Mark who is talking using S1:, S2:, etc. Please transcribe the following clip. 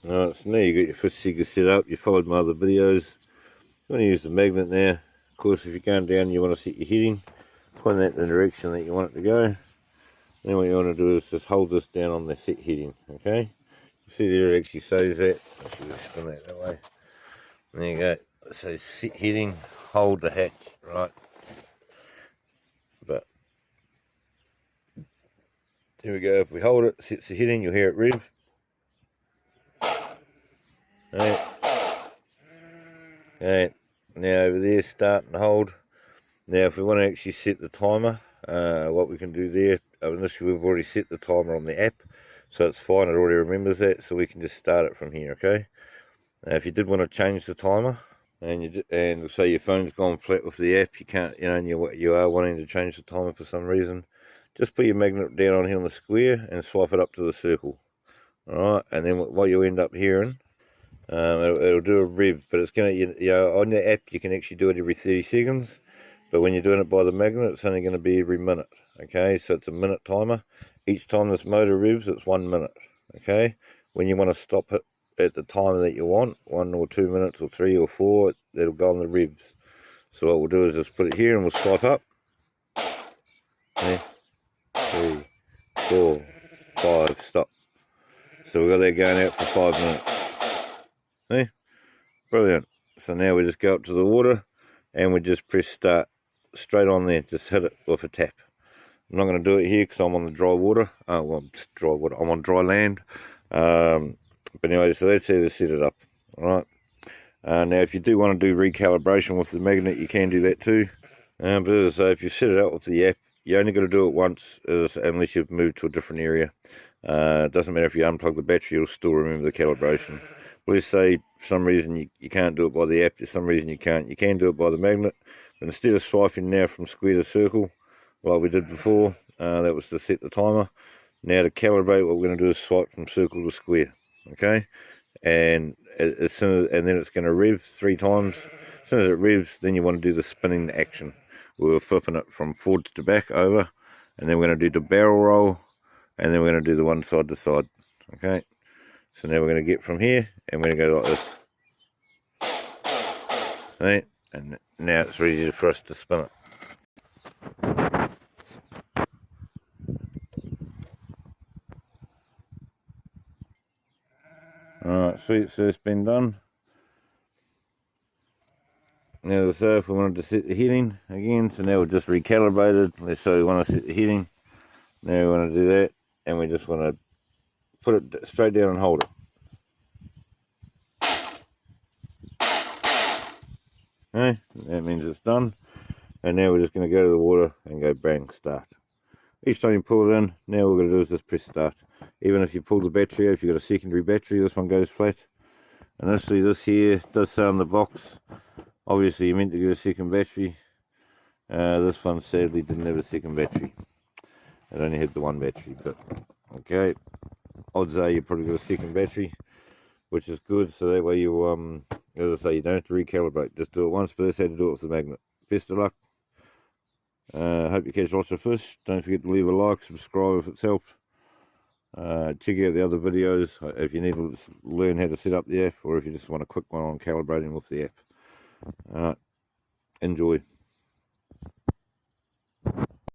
S1: Alright, so now you got your fish seeker set up, you followed my other videos. You want to use the magnet now. Of course, if you're going down, you want to set your heading, point that in the direction that you want it to go. Then what you want to do is just hold this down on the set heading, okay? You see there it actually says that. I should just spin that way. There you go. It says set heading, hold the hatch, right? But here we go. If we hold it, sets the heading, you'll hear it rev. Right. Okay. Now over there, start and hold. Now if we want to actually set the timer, what we can do there, initially we've already set the timer on the app, so it's fine, it already remembers that, so we can just start it from here, okay? Now if you did want to change the timer, and say your phone's gone flat with the app, you can't, and you are wanting to change the timer for some reason, just put your magnet down on here on the square and swipe it up to the circle. Alright, and then what you'll end up hearing, it'll do a rev, but it's going to, on the app you can actually do it every 30 seconds, but when you're doing it by the magnet, it's only going to be every minute, okay? So it's a minute timer. Each time this motor revs, it's 1 minute, okay? When you want to stop it at the time that you want, 1 or 2 minutes or 3 or 4, it'll go on the revs. So what we'll do is just put it here and we'll swipe up. Okay. 3, 4, 5, stop. So we've got that going out for 5 minutes. See? Brilliant. So now we just go up to the water and we just press start straight on there. Just hit it with a tap. I'm not going to do it here because I'm on the dry water. Well, dry water. I'm on dry land. But anyway, so that's how to set it up. Alright. Now, if you do want to do recalibration with the magnet, you can do that too. But as I say, if you set it up with the app, you only got to do it once, unless you've moved to a different area. It doesn't matter if you unplug the battery, you'll still remember the calibration. But let's say for some reason you can't do it by the app, for some reason you can do it by the magnet. But instead of swiping now from square to circle, like we did before, that was to set the timer. Now to calibrate, what we're going to do is swipe from circle to square, okay? And then it's going to rev 3 times. As soon as it revs, then you want to do the spinning action. We're flipping it from forwards to back over, and then we're going to do the barrel roll, and then we're going to do the one side to side, okay? So now we're going to get from here, and we're going to go like this. Okay? And now it's ready for us to spin it. Alright, sweet, so it's been done. Now, so if we wanted to set the heading again, so now we've just recalibrated. Let's say we want to set the heading. Now we want to do that, and we just want to put it straight down and hold it. Okay, that means it's done. And now we're just going to go to the water and go bang, start. Each time you pull it in, now what we're going to do is just press start. Even if you pull the battery out, if you've got a secondary battery, this one goes flat. And initially this here does say on the box, obviously you meant to get a second battery. This one sadly didn't have a second battery. It only had the one battery, but okay. Odds are you probably got a second battery, which is good, so that way you, as I say, you don't have to recalibrate. Just do it once, but that's how to do it with the magnet. Best of luck. Hope you catch lots of fish. Don't forget to leave a like, subscribe if it's helped. Check out the other videos if you need to learn how to set up the app, or if you just want a quick one on calibrating with the app. Enjoy.